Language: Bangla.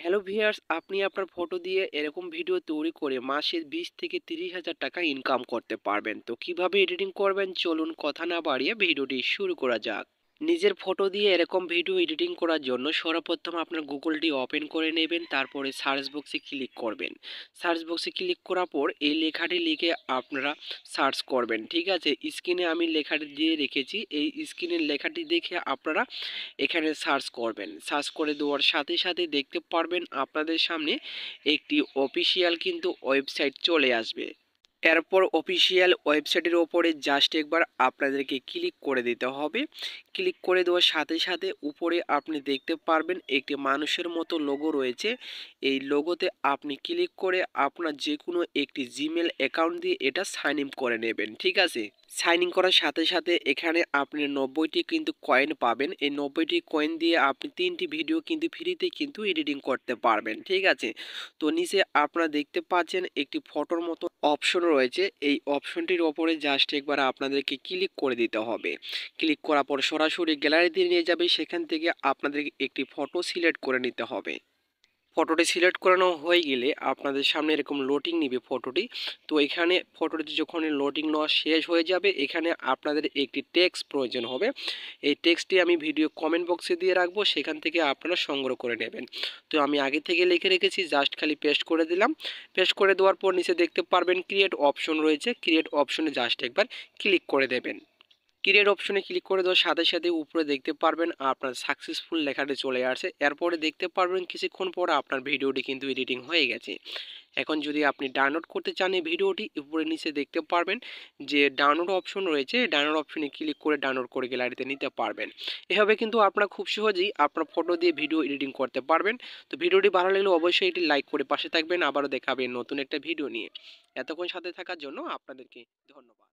হ্যালো ভিউয়ার্স, আপনি আপনার ফটো দিয়ে এরকম ভিডিও তৈরি করে মাসে 20 থেকে 30,000 টাকা ইনকাম করতে পারবেন। তো কিভাবে এডিটিং করবেন চলুন কথা না বাড়িয়ে ভিডিওটি শুরু করা যাক। নিজের ফটো দিয়ে এরকম ভিডিও এডিটিং করার জন্য সর্বপ্রথম আপনার গুগলটি ওপেন করে নেবেন, তারপরে সার্চ বক্সে ক্লিক করবেন। সার্চ বক্সে ক্লিক করার পর এই লেখাটি লিখে আপনারা সার্চ করবেন। ঠিক আছে, স্ক্রিনে আমি লেখাটি দিয়ে রেখেছি, এই স্ক্রিনের লেখাটি দেখে আপনারা এখানে সার্চ করবেন। সার্চ করে দেওয়ার সাথে সাথে দেখতে পারবেন আপনাদের সামনে একটি অফিসিয়াল কিন্তু ওয়েবসাইট চলে আসবে। এরপর অফিসিয়াল ওয়েবসাইটের ওপরে জাস্ট একবার আপনাদেরকে ক্লিক করে দিতে হবে। ক্লিক করে দেওয়ার সাথে সাথে উপরে আপনি দেখতে পারবেন একটি মানুষের মতো লোগো রয়েছে। এই লোগোতে আপনি ক্লিক করে আপনার যে কোনো একটি জিমেল অ্যাকাউন্ট দিয়ে এটা সাইন ইন করে নেবেন। ঠিক আছে, সাইন ইন করার সাথে সাথে এখানে আপনি 90টি কিন্তু কয়েন পাবেন। এই 90টি কয়েন দিয়ে আপনি 3টি ভিডিও কিন্তু ফ্রিতে কিন্তু এডিটিং করতে পারবেন। ঠিক আছে, তো নিচে আপনারা দেখতে পাচ্ছেন একটি ফটোর মতো অপশন রয়েছে। এই অপশনটির ওপরে জাস্ট একবার আপনাদেরকে ক্লিক করে দিতে হবে। ক্লিক করার পর সরাসরি গ্যালারিতে নিয়ে যাবে, সেখান থেকে আপনাদের একটি ফটো সিলেক্ট করে নিতে হবে। ফটোটি সিলেক্ট করানো হয়ে গেলে আপনাদের সামনে এরকম লোডিং নিবে ফটোটি। তো এখানে ফটোটি যখন লোডিং নেওয়া শেষ হয়ে যাবে, এখানে আপনাদের একটি টেক্সট প্রয়োজন হবে। এই টেক্সটটি আমি ভিডিও কমেন্ট বক্সে দিয়ে রাখবো, সেখান থেকে আপনারা সংগ্রহ করে নেবেন। তো আমি আগে থেকে লিখে রেখেছি, জাস্ট খালি পেস্ট করে দিলাম। পেস্ট করে দেওয়ার পর নিচে দেখতে পারবেন ক্রিয়েট অপশন রয়েছে, ক্রিয়েট অপশনে জাস্ট একবার ক্লিক করে দেবেন। ক্রিয়েট অপশনে ক্লিক করে দেওয়ার সাথে সাথে উপরে দেখতে পারবেন আপনার সাকসেসফুল লেখাটি চলে আসছে। এরপরে দেখতে পারবেন কিছুক্ষণ পর আপনার ভিডিওটি কিন্তু এডিটিং হয়ে গেছে। এখন যদি আপনি ডাউনলোড করতে চান এই ভিডিওটি, উপরে নিচে দেখতে পারবেন যে ডাউনলোড অপশন রয়েছে, ডাউনলোড অপশনে ক্লিক করে ডাউনলোড করে গ্যালারিতে নিতে পারবেন। এভাবে কিন্তু আপনারা খুব সহজেই আপনার ফটো দিয়ে ভিডিও এডিটিং করতে পারবেন। তো ভিডিওটি ভালো লাগলে অবশ্যই এটি লাইক করে পাশে থাকবেন। আবারও দেখা হবে নতুন একটা ভিডিও নিয়ে। এতক্ষণ সাথে থাকার জন্য আপনাদেরকে ধন্যবাদ।